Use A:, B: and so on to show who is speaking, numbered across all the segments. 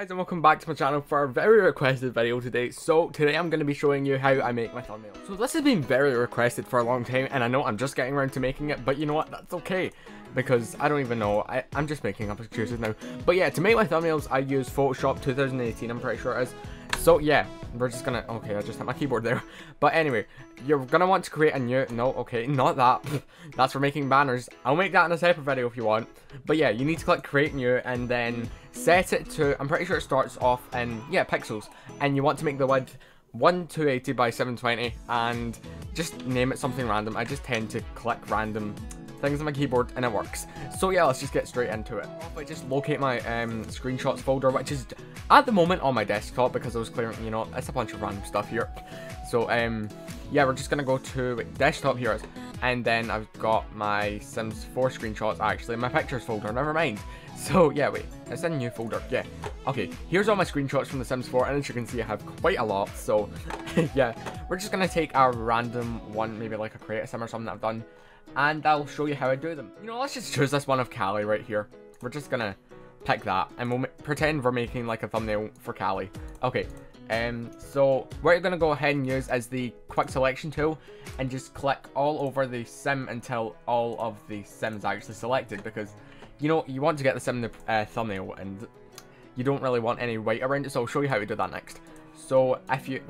A: Guys, and welcome back to my channel for a very requested video today. So today I'm going to be showing you how I make my thumbnail. So this has been very requested for a long time, and I know I'm just getting around to making it, but you know what, that's okay, because I don't even know, I'm just making up excuses now. But yeah, to make my thumbnails I use Photoshop 2018, I'm pretty sure it is. So yeah, we're just gonna, okay, I just hit my keyboard there. But anyway, you're gonna want to create a new, no, okay, not that, that's for making banners. I'll make that in a separate video if you want. But yeah, you need to click create new and then set it to, I'm pretty sure it starts off in, yeah, pixels. And you want to make the width 1280 by 720 and just name it something random. I just tend to click random things on my keyboard and it works. So yeah, let's just get straight into it. I just locate my screenshots folder, which is at the moment on my desktop because I was clearing, you know, it's a bunch of random stuff here. So yeah, we're just gonna go to desktop here, and then I've got my Sims 4 screenshots actually in my pictures folder, never mind. So yeah, wait, it's in a new folder, yeah. Okay, here's all my screenshots from the Sims 4, and as you can see I have quite a lot, so yeah. We're just gonna take a random one, maybe like a create a sim or something that I've done, and I'll show you how I do them. You know, let's just choose this one of Callie right here. We're just gonna pick that, and we'll pretend we're making like a thumbnail for Callie. Okay, so what you're gonna go ahead and use is the quick selection tool, and just click all over the sim until all of the sims actually selected, because you know, you want to get the sim in the thumbnail, and you don't really want any white around it, so I'll show you how to do that next. So if you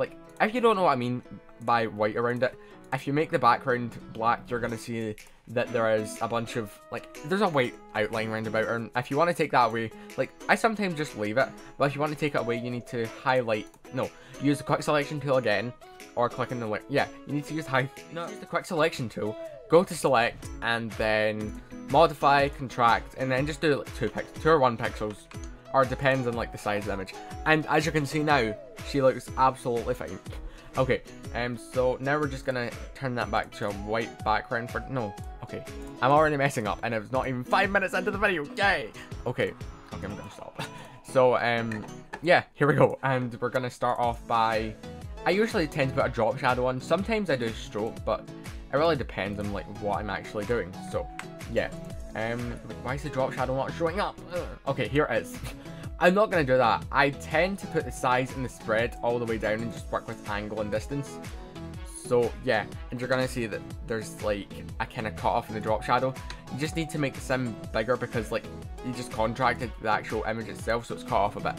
A: don't know what I mean by white around it, if you make the background black, you're gonna see that there is a bunch of, like, there's a white outline round about, and if you want to take that away, like, I sometimes just leave it, but if you want to take it away, you need to highlight, no, use the quick selection tool again, or click in the, yeah, you need to use use the quick selection tool, go to select, and then modify, contract, and then just do like 2 or 1 pixels, or it depends on like the size of the image. And as you can see now, she looks absolutely fine. Okay, so now we're just gonna turn that back to a white background for, no, okay, I'm already messing up, and it's not even 5 minutes into the video, yay! Okay, I'm gonna stop. So, yeah, here we go, and we're gonna start off by, I usually tend to put a drop shadow on, sometimes I do stroke, but it really depends on like what I'm actually doing, so, yeah. Why is the drop shadow not showing up? Ugh. Okay, here it is. I'm not going to do that. I tend to put the size and the spread all the way down and just work with angle and distance. So yeah, and you're going to see that there's like a kind of cut off in the drop shadow. You just need to make the sim bigger because like you just contracted the actual image itself, so it's cut off a bit.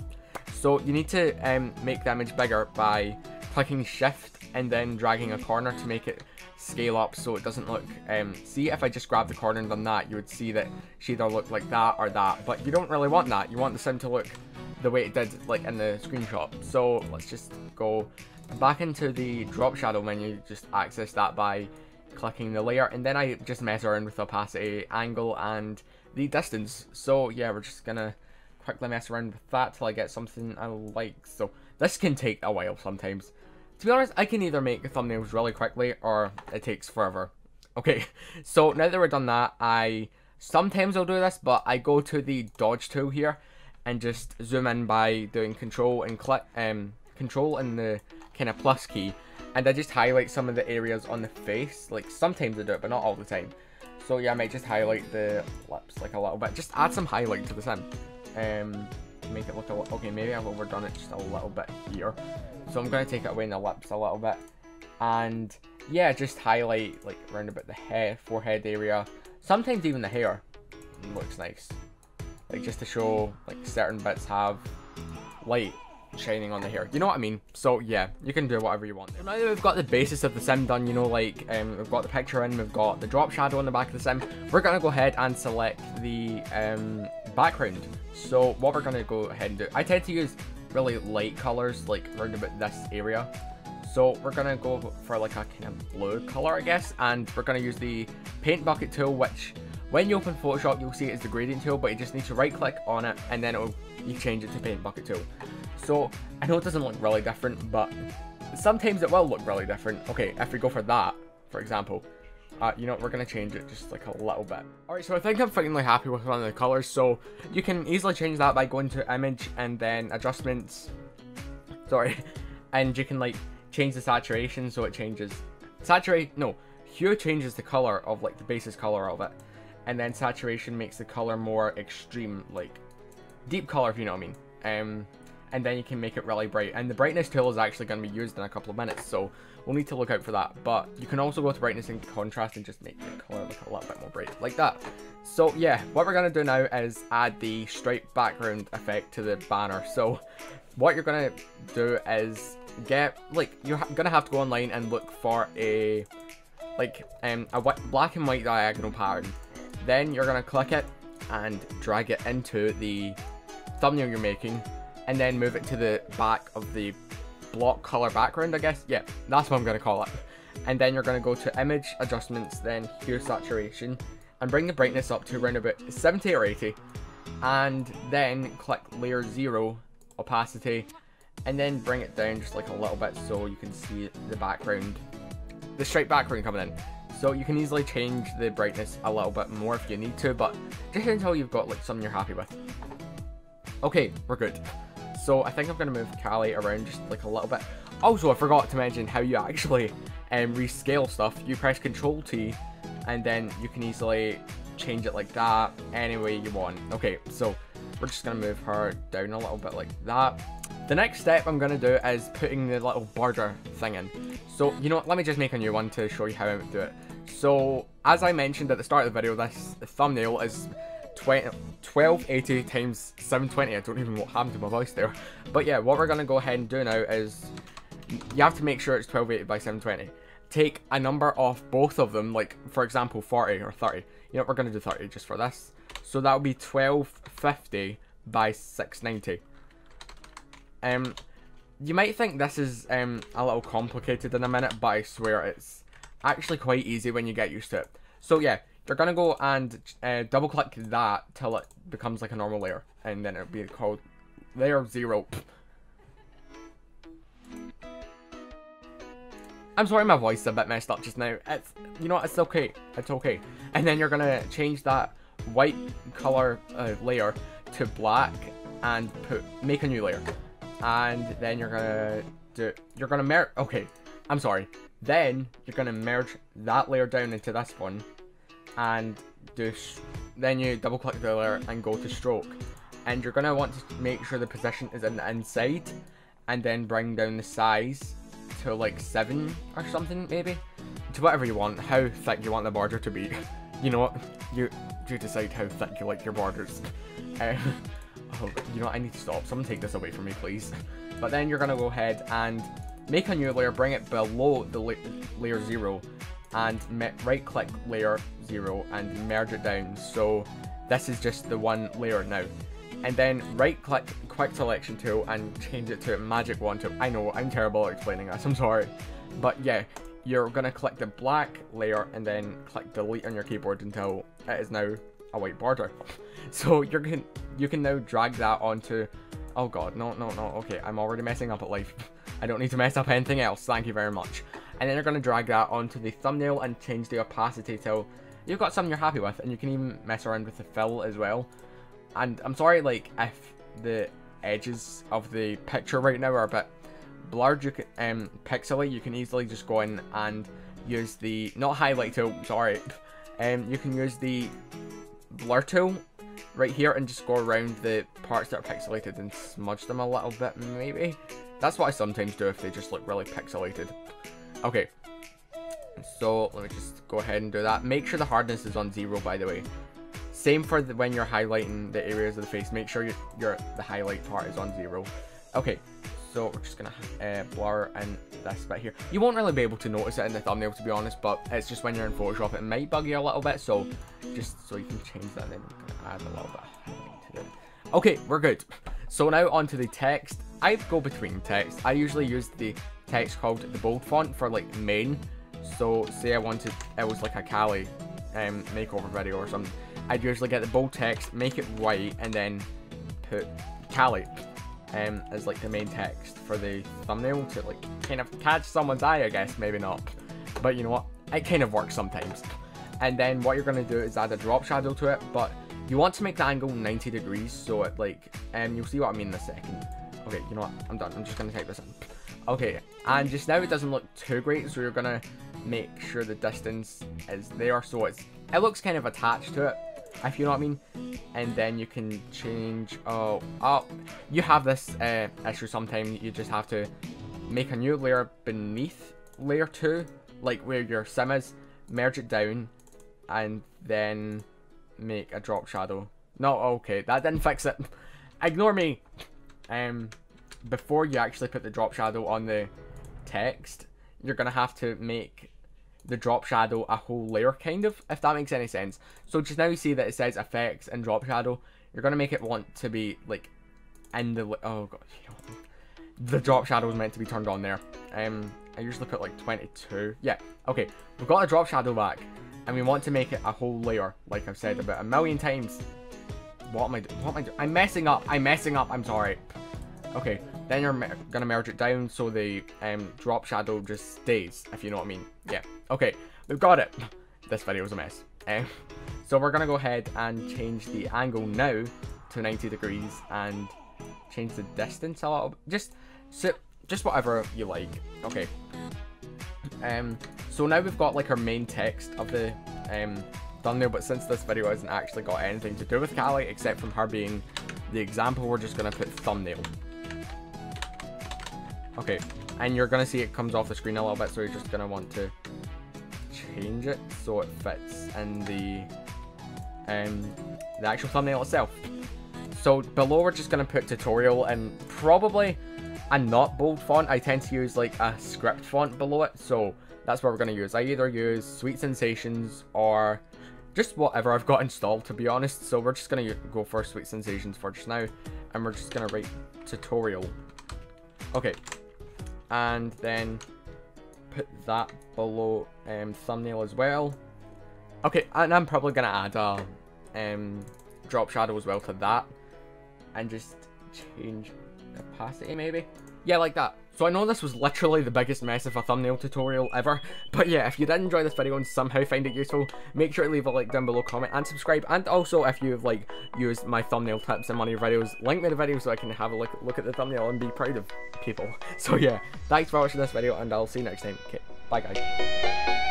A: So you need to make the image bigger by clicking shift and then dragging a corner to make it scale up so it doesn't look, see, if I just grabbed the corner and done that, you would see that she either looked like that or that, but you don't really want that. You want the sim to look the way it did like in the screenshot. So let's just go back into the drop shadow menu, just access that by clicking the layer, and then I just mess around with opacity, angle, and the distance. So yeah, we're just gonna quickly mess around with that till I get something I like. So this can take a while sometimes. To be honest, I can either make the thumbnails really quickly or it takes forever. Okay, so now that we're done that, sometimes I'll do this, but I go to the dodge tool here and just zoom in by doing control and click, control and the kind of plus key, and I just highlight some of the areas on the face. Like sometimes I do it, but not all the time. So yeah, I might just highlight the lips like a little bit, just add some highlight to the sim. Make it look a little, okay, maybe I've overdone it just a little bit here. So I'm going to take it away in the lips a little bit, and yeah, just highlight like around about the head, forehead area, sometimes even the hair looks nice, like just to show like certain bits have light shining on the hair, you know what I mean? So yeah, you can do whatever you want. So now that we've got the basis of the sim done, you know, like we've got the picture in, we've got the drop shadow on the back of the sim, we're going to go ahead and select the background. So what we're going to go ahead and do, I tend to use really light colors like around about this area, so we're gonna go for like a kind of blue color, I guess, and we're gonna use the paint bucket tool, which when you open Photoshop you'll see it as the gradient tool, but you just need to right click on it and then you change it to paint bucket tool. So I know it doesn't look really different, but sometimes it will look really different. Okay, if we go for that, for example, you know, we're going to change it just like a little bit. Alright, so I think I'm finally happy with one of the colors, so you can easily change that by going to image and then adjustments, sorry, and you can like change the saturation so it changes, hue changes the color of like the basis color of it, and then saturation makes the color more extreme, like deep color, if you know what I mean. and then you can make it really bright. And the brightness tool is actually going to be used in a couple of minutes, so we'll need to look out for that. But you can also go to brightness and contrast and just make the color look a little bit more bright, like that. So yeah, what we're going to do now is add the straight background effect to the banner. So what you're going to do is get, like, you're going to have to go online and look for a black and white diagonal pattern. Then you're going to click it and drag it into the thumbnail you're making, and then move it to the back of the block color background, I guess. Yeah, that's what I'm going to call it. And then you're going to go to image adjustments, then hue saturation, and bring the brightness up to around about 70 or 80, and then click layer 0 opacity, and then bring it down just like a little bit so you can see the background, the straight background coming in. So you can easily change the brightness a little bit more if you need to, but just until you've got like something you're happy with. Okay, we're good. So I think I'm going to move Cali around just like a little bit. Also, I forgot to mention how you actually rescale stuff. You press Control T, and then you can easily change it like that any way you want. Okay, so we're just going to move her down a little bit like that. The next step I'm going to do is putting the little border thing in. So, you know what, let me just make a new one to show you how I would do it. So, as I mentioned at the start of the video, this thumbnail is 1280 times 720. I don't even know what happened to my voice there. But yeah, what we're going to go ahead and do now is, you have to make sure it's 1280 by 720. Take a number off both of them, like, for example, 40 or 30. You know what, we're going to do 30 just for this. So that would be 1250 by 690. You might think this is a little complicated in a minute, but I swear it's actually quite easy when you get used to it. So yeah, you're gonna go and double click that till it becomes like a normal layer, and then it'll be called layer 0. I'm sorry, my voice is a bit messed up just now. It's, you know what, it's okay. It's okay. And then you're gonna change that white color layer to black and make a new layer. And then you're gonna merge, okay, I'm sorry. Then you're gonna merge that layer down into this one, and then you double click the layer and go to stroke. And you're gonna want to make sure the position is in the inside, and then bring down the size to like 7 or something, maybe, to whatever you want, how thick you want the border to be. You know what, you decide how thick you like your borders. Oh, you know what, I need to stop. Someone take this away from me, please. But then you're going to go ahead and make a new layer, bring it below the layer 0, and right click layer 0 and merge it down. So this is just the one layer now. And then right click quick selection tool and change it to magic wand tool. I know, I'm terrible at explaining this, I'm sorry. But yeah, you're going to click the black layer and then click delete on your keyboard until it is now a white border. So you can now drag that onto, oh god, no, okay, I'm already messing up at life. I don't need to mess up anything else, thank you very much. And then you're going to drag that onto the thumbnail and change the opacity till you've got something you're happy with, and you can even mess around with the fill as well. And I'm sorry, like, if the edges of the picture right now are a bit blurred, you can, pixely, you can easily just go in and use the, not highlight tool, sorry, you can use the blur tool right here and just go around the parts that are pixelated and smudge them a little bit, maybe. That's what I sometimes do if they just look really pixelated. Okay, so let me just go ahead and do that. Make sure the hardness is on 0, by the way. Same for when you're highlighting the areas of the face. Make sure the highlight part is on 0. Okay, so we're just gonna blur in this bit here. You won't really be able to notice it in the thumbnail, to be honest, but it's just when you're in Photoshop, it might bug you a little bit. So just so you can change that, and then I'm gonna add a little bit of highlight to it. Okay, we're good. So now onto the text. I go between text. I usually use the text called the bold font for like main. So say I wanted, it was like a Cali makeover video or something. I'd usually get the bold text, make it white, and then put Cali as like the main text for the thumbnail to like kind of catch someone's eye, I guess. Maybe not, but you know what, it kind of works sometimes. And then what you're going to do is add a drop shadow to it, but you want to make the angle 90 degrees so it like, you'll see what I mean in a second. Okay, you know what, I'm done, I'm just going to type this in. Okay, and just now it doesn't look too great, so you're going to make sure the distance is there so it looks kind of attached to it. if you know what I mean. And then you can change, you have this issue sometimes. You just have to make a new layer beneath layer 2, like where your sim is, merge it down, and then make a drop shadow. No, okay, that didn't fix it. Ignore me. Before you actually put the drop shadow on the text, you're gonna have to make the drop shadow a whole layer, kind of, if that makes any sense. So just now you see that it says effects and drop shadow. You're gonna make it want to be like in the, oh god, the drop shadow is meant to be turned on there. I usually put like 22. Yeah, okay, we've got a drop shadow back, and we want to make it a whole layer, like I've said about a million times. What am I doing? I'm messing up, I'm sorry. Okay, then you're gonna merge it down so the drop shadow just stays, if you know what I mean. Yeah, okay, we've got it. This video is a mess. So we're gonna go ahead and change the angle now to 90 degrees and change the distance a little bit. Just whatever you like. Okay. So now we've got like our main text of the thumbnail, but since this video hasn't actually got anything to do with Callie except from her being the example, we're just gonna put thumbnail. Okay, and you're gonna see it comes off the screen a little bit, so you're just gonna want to change it so it fits in the actual thumbnail itself. So below we're just gonna put tutorial and probably a not bold font. I tend to use like a script font below it, so that's what we're gonna use. I either use Sweet Sensations or just whatever I've got installed, to be honest. So we're just gonna go for Sweet Sensations for just now, and we're just gonna write tutorial. Okay, and then put that below thumbnail as well. Okay, and I'm probably gonna add a drop shadow as well to that, and just change opacity maybe. Yeah, like that. So I know this was literally the biggest mess of a thumbnail tutorial ever, but yeah, if you did enjoy this video and somehow find it useful, make sure to leave a like down below, comment and subscribe. And also, if you've like used my thumbnail tips in one of your videos, link me the video so I can have a look at the thumbnail and be proud of people. So yeah, thanks for watching this video, and I'll see you next time. Okay, bye guys.